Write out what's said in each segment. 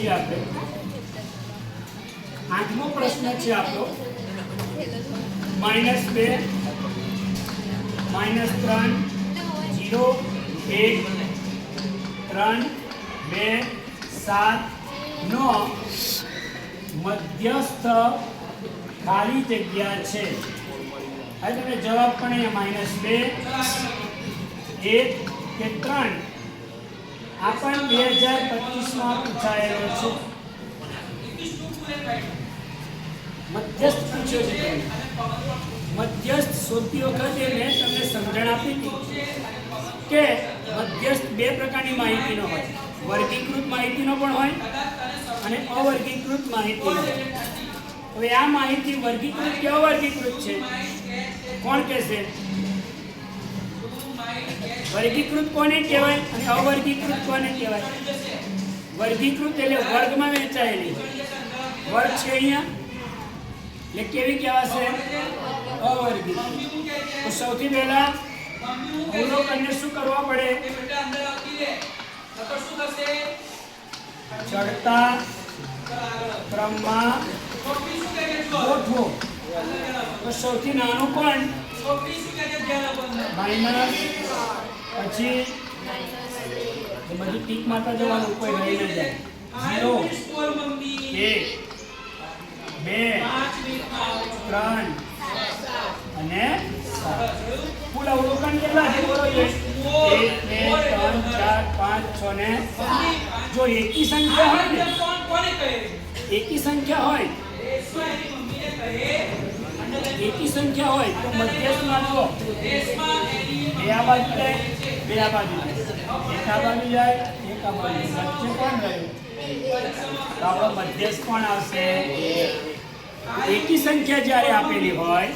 જોઈએ આપણે. 8મો પ્રશ્ન છે આપણો -2 -3 0 1 3 2 7 9 મધ્યસ્થ ખાલી જગ્યા છે. હવે તમે જવાબ પણ અહીંયા -2 1 કે 3 આ પણ 2025 માં પૂછાયેલો છે. મધ્યસ્થ પૂછ્યો છે. મધ્યસ્થ શોધતી વખતે મેં તમને સમજણ આપી હતી કે મધ્યસ્થ બે પ્રકારની માહિતીનો હોય. વર્ગીકૃત માહિતીનો પણ હોય અને અવર્ગીકૃત માહિતીનો. હવે આ માહિતી વર્ગીકૃત કે અવર્ગીકૃત છે કોણ કહેશે? વર્ગીકૃત કોને કહેવાય અને અવર્ગીકૃત કોને કહેવાય? વર્ગીકૃત એટલે વર્ગમાં વહેંચાયેલી. વર્ગ છે અહીંયા એટલે કેવી કહેવાશે? અવર્ગીકૃત. તો સૌથી પહેલા અવલોકનને શું કરવા પડે? ચડતા ક્રમમાં ગોઠવો. તો સૌથી નાનું પણ માઇનસ, પછી બધું ટીક મારતા જવાનું, કોઈ રહી ન જાય. 0 1 2 3 અને 7. કુલ અવલોકન કેટલા છે બોલો? 1 2 3 4 5 6 ને જો એકી સંખ્યા હોય ને, એકી સંખ્યા હોય તો મધ્યસ્થમાં જુઓ, 2 આ બાજુ જાય, 2 આ બાજુ જાય, 1 આ બાજુ જાય, 1 આ બાજુ. વચ્ચે કોણ રહ્યું? તો આપણો મધ્યસ્થ કોણ આવશે? એકી સંખ્યા જ્યારે આપેલી હોય,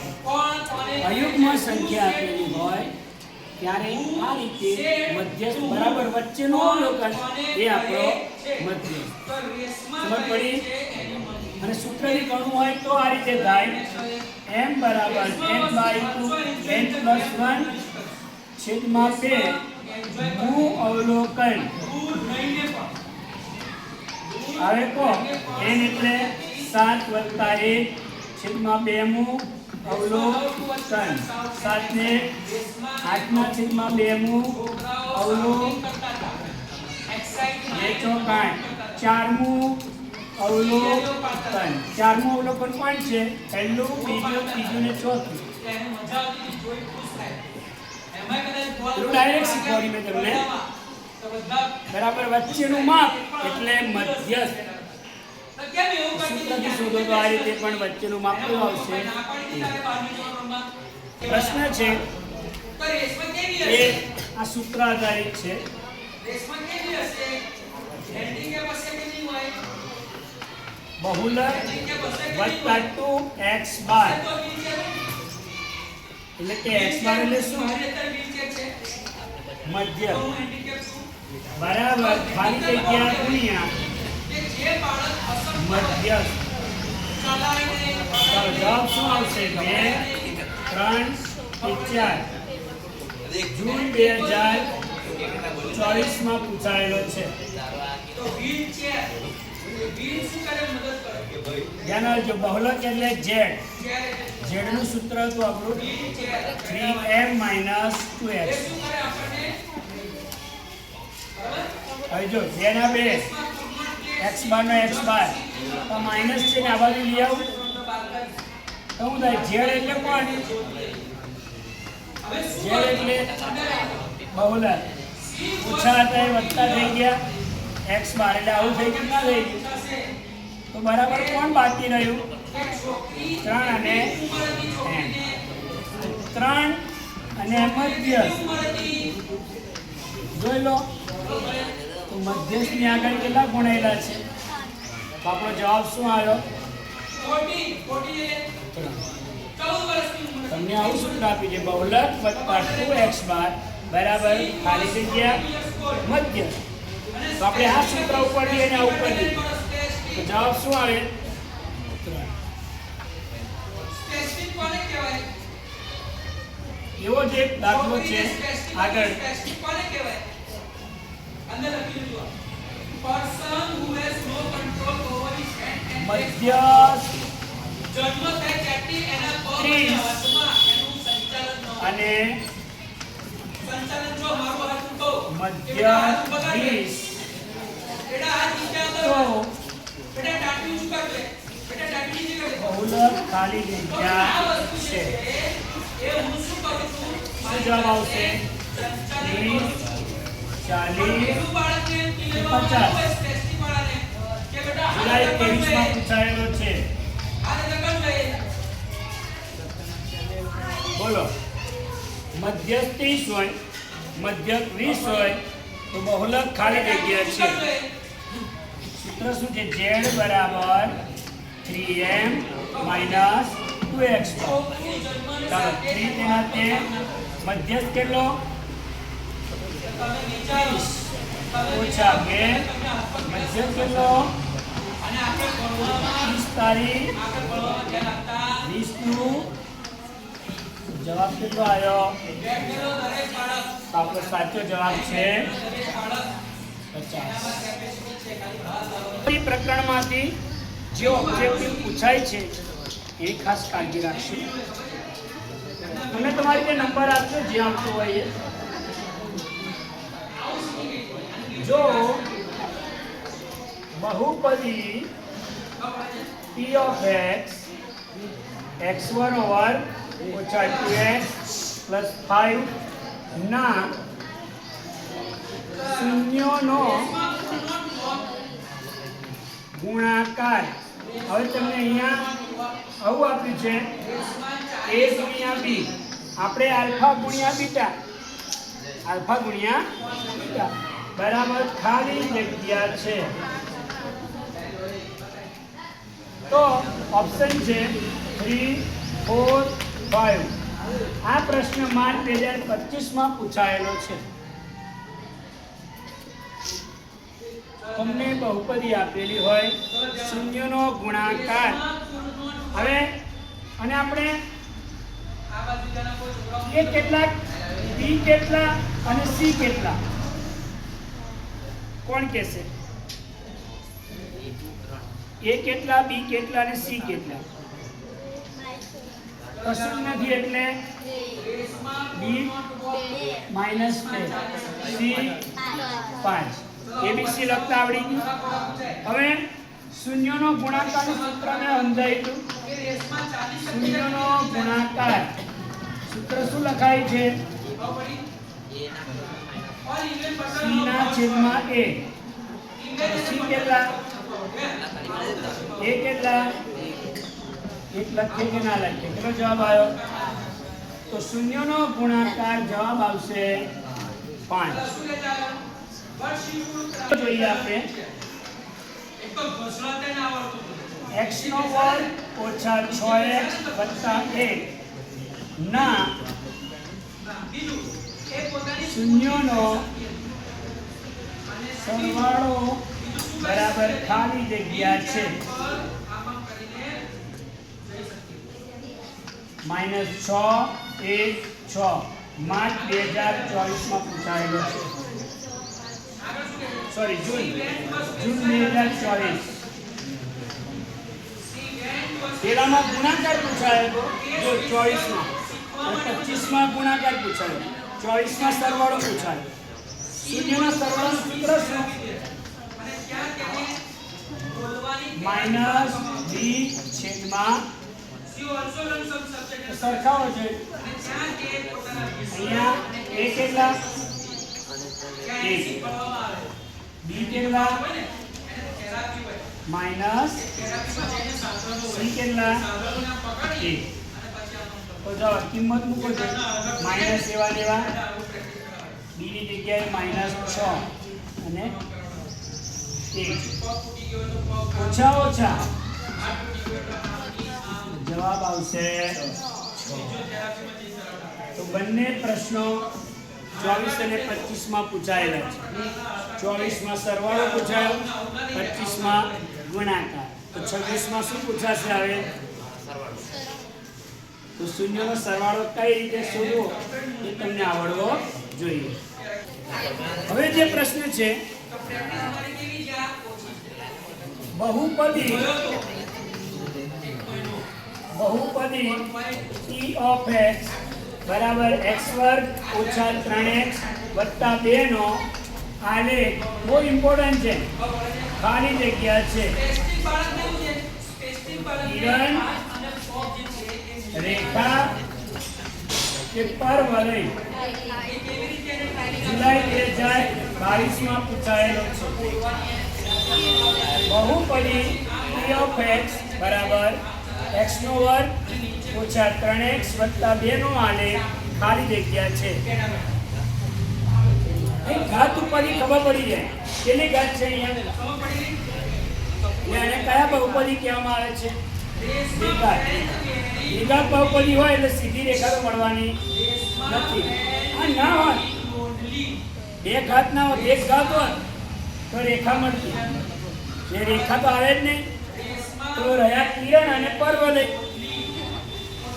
અયુગ્મ સંખ્યા આપેલી હોય ત્યારે આ રીતે મધ્યસ્થ બરાબર વચ્ચેનું અવલોકન એ આપણો મધ્યસ્થ. સમજ પડી? અને સૂત્રની ગણવું હોય તો આ રીતે થાય: m બરાબર n/2 n+1 છેદમાં 2 મૂળ અવલોકન. હવે કહો n એટલે 7 + 1 છેદમાં 2 મૂળ અવલોકન. 7 ને 8 ના છેદમાં 2 મૂળ અવલોકન. 2 ચોક 8 4 મૂળ અવલોકન. 4મું અવલોકન કોણ છે? પહેલું, બીજું, ત્રીજું ને ચોથું. ડાયરેક્ટ શીખવાડી મેં તમને. બરાબર વચ્ચેનું માપ એટલે મધ્યસ્થ. સૂત્રથી શોધો તો આ રીતે પણ વચ્ચેનું માપ કેવું આવશે? પ્રશ્ન છે એ આ સૂત્ર આધારિત છે. બહુલક વત્તા 2x બાર એટલે કે x બાર એટલે શું? મધ્ય બરાબર ખાલી જગ્યા ગુણ્યા મધ્યસ્થ. ચાલો જવાબ શું આવશે? 2 3 4. જૂન 2024 માં પૂછાયેલો છે. ધ્યાન રાખજો, બહુલક એટલે z. z નું સૂત્ર હતું આપણું 3m - 2x. હવે જો z ના બે x બાર નો x બાર તો માઈનસ છે ને આ બાજુ લઈ આવું તો શું થાય? z એટલે કોણ? z એટલે બહુલક. ઓછા હતા એ વત્તા થઈ ગયા x બાર એટલે આવું થઈ ગયું ના થઈ ગયું? તો બરાબર કોણ બાકી રહ્યું? 3 અને m. 3 અને મધ્યસ્થ જોઈ લો. તો મધ્યસ્થની આગળ કેટલા ગુણેલા છે? તો આપણો જવાબ શું આવ્યો? 14. તમને આવું સૂત્ર આપી છે: બહુલક વત્તા 2x બાર બરાબર ખાલી જગ્યા મધ્યસ્થ. તો આપણે આ સૂત્ર ઉપર લઈએ અને આ ઉપર લઈએ તો જવાબ શું આવે? એવો જ એક દાખલો છે આગળ. person who has no મધ્યસ્થ જન્મ થાય ત્યાંથી એના પગ 30 અને સંચાલન જો મારો હાથ ઉઠો મધ્ય 20 બેટા હાથ નીચે આવો બેટા ટાટી ઊંચું કરજે બેટા ટાટી નીચે કરજે બહુલક ખાલી જગ્યા છે એ હું શું કરું છું શું જવાબ આવશે 30 40 બાળકને 50 ટેસ્ટી વાળાને કે બેટા જુલાઈ 23 માં પૂછાયેલો છે હાથ લગાવ લે બોલો મધ્યસ્થ 30 હોય મધ્યક 20 હોય તો બહુલક ખાલી જગ્યા છે સૂત્ર શું છે z બરાબર 3m માઈનસ 2x ચાલો 3 તેના તે મધ્યસ્થ કેટલો તમે વિચારો ઓછા 2 મધ્યસ્થ કેટલો અને આપણે ભણવામાં 30 તારીખ આગળ ભણવામાં ધ્યાન આપતા 20 નું જવાબ કેટલો આવ્યો બેઠેલો દરેક બાળક તો આપણો સાચો જવાબ છે દરેક બાળક 50 આ પ્રકરણમાંથી જે ઓબ્જેક્ટિવ પૂછાય છે એ ખાસ કાળજી રાખશો તમે તમારી રીતે નંબર આપજો જે આપતો હોય એ જો બહુપદી p of x x1 over ઓછા 2x પ્લસ 5 ના શૂન્યોનો ગુણાકાર હવે તમને અહીંયા આવું આપ્યું છે a ગુણ્યા b આપણે આલ્ફા ગુણ્યા બીટા બરાબર ખાલી જગ્યા છે તો ઓપ્શન છે 3 4 5 આ પ્રશ્ન માર્ચ 2025 માં પૂછાયેલો છે તમને બહુપદી આપેલી હોય શૂન્યનો ગુણાકાર હવે અને આપણે આ બાજુ જણા કોઈ છોકરાઓ એ કેટલા b કેટલા અને c કેટલા કોણ કહેશે a કેટલા b કેટલા અને c કેટલા કશું નથી એટલે b માઈનસ 2 c 5 abc લખતા આવડી ગયું હવે શૂન્યનો ગુણાકારનું સૂત્રને સમજાયું શૂન્યનો ગુણાકાર સૂત્ર શું લખાય છે c ના છેદમાં a c કેટલા a કેટલા એક લખીએ કે ના લખીએ કેટલો જવાબ આવ્યો તો શૂન્યનો ગુણાકાર જવાબ આવશે 5 જોઈએ આપણે x નો વર્ગ ઓછા 6x વત્તા 1 ના શૂન્યનો સરવાળો બરાબર ખાલી જગ્યા છે -6 1 6 માર્ચ 2024 માં પૂછાયેલો છે સોરી જૂન 2024 પેલામાં ગુણાકાર પૂછાયો જો 24 માં અને 25 માં ગુણાકાર પૂછાયો 24 માં સરવાળો પૂછાયો શૂન્યનો સરવાળો સૂત્ર શું માઈનસ b છેદમાં સરખાવો છે અહીંયા a કેટલા b કેટલા માઈનસ c કેટલા a તો જો કિંમત મૂકો છો માઈનસ એવા લેવા b ની જગ્યાએ -6 અને 1 ઓછા ઓછા જવાબ આવશે 6 તો બંને પ્રશ્નો 24 અને 25 માં પૂછાયેલા છે 24 માં સરવાળો પૂછાયો 25 માં ગુણાકાર તો 26 માં શું પૂછાશે હવે તો શૂન્યનો સરવાળો કઈ રીતે શોધવો એ તમને આવડવો જોઈએ હવે જે પ્રશ્ન છે બહુપદી બહુપદી p of x બરાબર x વર્ગ ઓછા 3x વત્તા 2 નો આલેખ બહુ ઇમ્પોર્ટન્ટ છે, ખાલી જગ્યા છે. સ્પેસિફિક બાળક કેવું છે? સ્પેસિફિક બાળક કિરણ અને ફોર્મ જે છે એ રેખા કે પરવલય કેવી રીતે એને જુલાઈ 2022 માં પૂછાયેલો છે. બહુપદી p of x બરાબર x નો વર્ગ ઓછા 3x વત્તા 2 નો આલેખ ખાલી જગ્યા છે. અહીં ઘાત ઉપરથી ખબર પડી જાય કેટલી ઘાત છે અહીંયા. ખબર પડી ગઈ? એટલે આને કયા બહુપદી કહેવામાં આવે છે? દેશમાં દ્વિઘાત બહુપદી હોય એટલે સીધી રેખા તો મળવાની નથી. આ ના હોય, બે ઘાત ના હોય, એક ઘાત હોય તો રેખા મળતી. એ રેખા તો આવે જ નહીં. તો રહ્યા કિરણ અને પરવલય.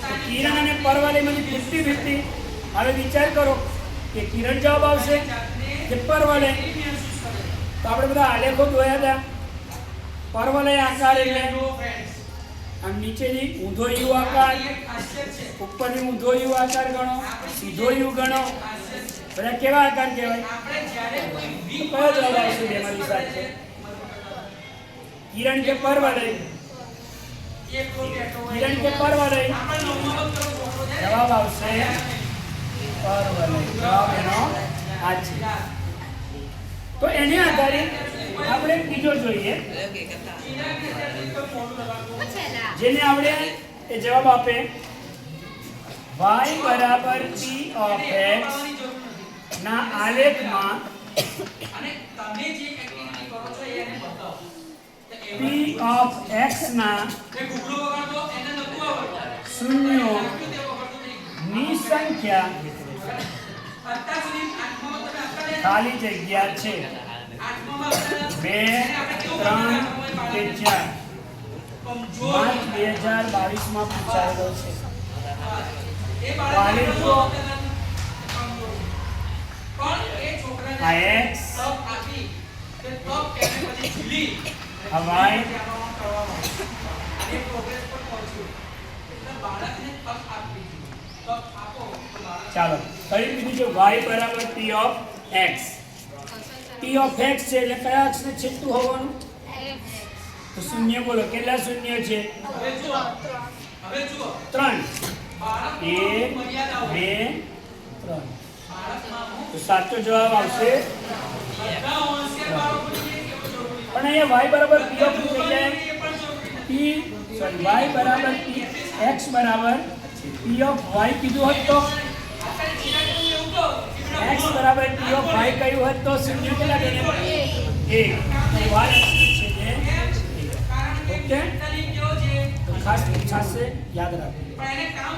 તો કિરણ અને પરવલયમાંથી 50-50. હવે વિચાર કરો કે કિરણ જવાબ આવશે કે પરવલય. તો આપણે બધા આલેખો દોયા હતા. પરવલય આકાર એટલે આમ નીચેની ઊંધો યુ આકાર, ઉપરની ઊંધો યુ આકાર ગણો, સીધો યુ ગણો. બધા કેવા આકાર કહેવાય? તો કયો જવાબ આવશે બેમાંથી સાથે? કિરણ કે પરવલય? કિરણ કે પરવલય? જવાબ આવશે પરવલય. જવાબ એનો આ છે. તો એને આધારે આપણે બીજો જોઈએ જેને આપણે એ જવાબ આપે y બરાબર p of x ના આલેખમાં અને તમે જે એક્ટિવિટી કરો છો એને બતાવો. p of x ના એ ગુગલો વગાડતો એને નતું આવડતું. શૂન્યો તે વગાડતું નહીં. ની સંખ્યા અત્યાર સુધી આઠમામાં તમે અત્યારે ખાલી જગ્યા છે. આઠમામાં આપણે 2, 3 કે 4. કમજોર માર્ચ 2022 માં પૂછાયેલો છે. એ વાલી બાળક જુઓ. કમજોર. પણ એ છોકરાને આ x, તક આપી કે તક એને પછી ઝીલી આ y, અને પ્રોગ્રેસ પર પહોંચ્યું. એટલે બાળકને તક આપવી જોઈએ. તક આપો તો બાળક ચાલો ફરી બીજું છે y બરાબર p of x. p of x છે એટલે કયા અક્ષને છેદતું હોવાનું? તો શૂન્ય બોલો, કેટલા શૂન્ય છે? હવે જુઓ 3. બાળક 1, મર્યાદા 2, હોય. 3. બાળકમાં તો સાચો જવાબ આવશે. બધા હોશિયાર બાળકોની એ કેવું જરૂરી છે. પણ અહીંયા y બરાબર p of ની જગ્યાએ એ પણ જરૂરી p y બરાબર p x બરાબર p of y કીધું હોત તો આપણે ચિરાગનું એવું કહો x બરાબર p of y કહ્યું હોત તો શૂન્ય કેટલા બને? 1. y અક્ષને છેદે 1. કારણ કે ઓકે, મેન્ટલી કેવો છે તો ખાસ પૂછાશે, યાદ રાખો. પણ એને કામ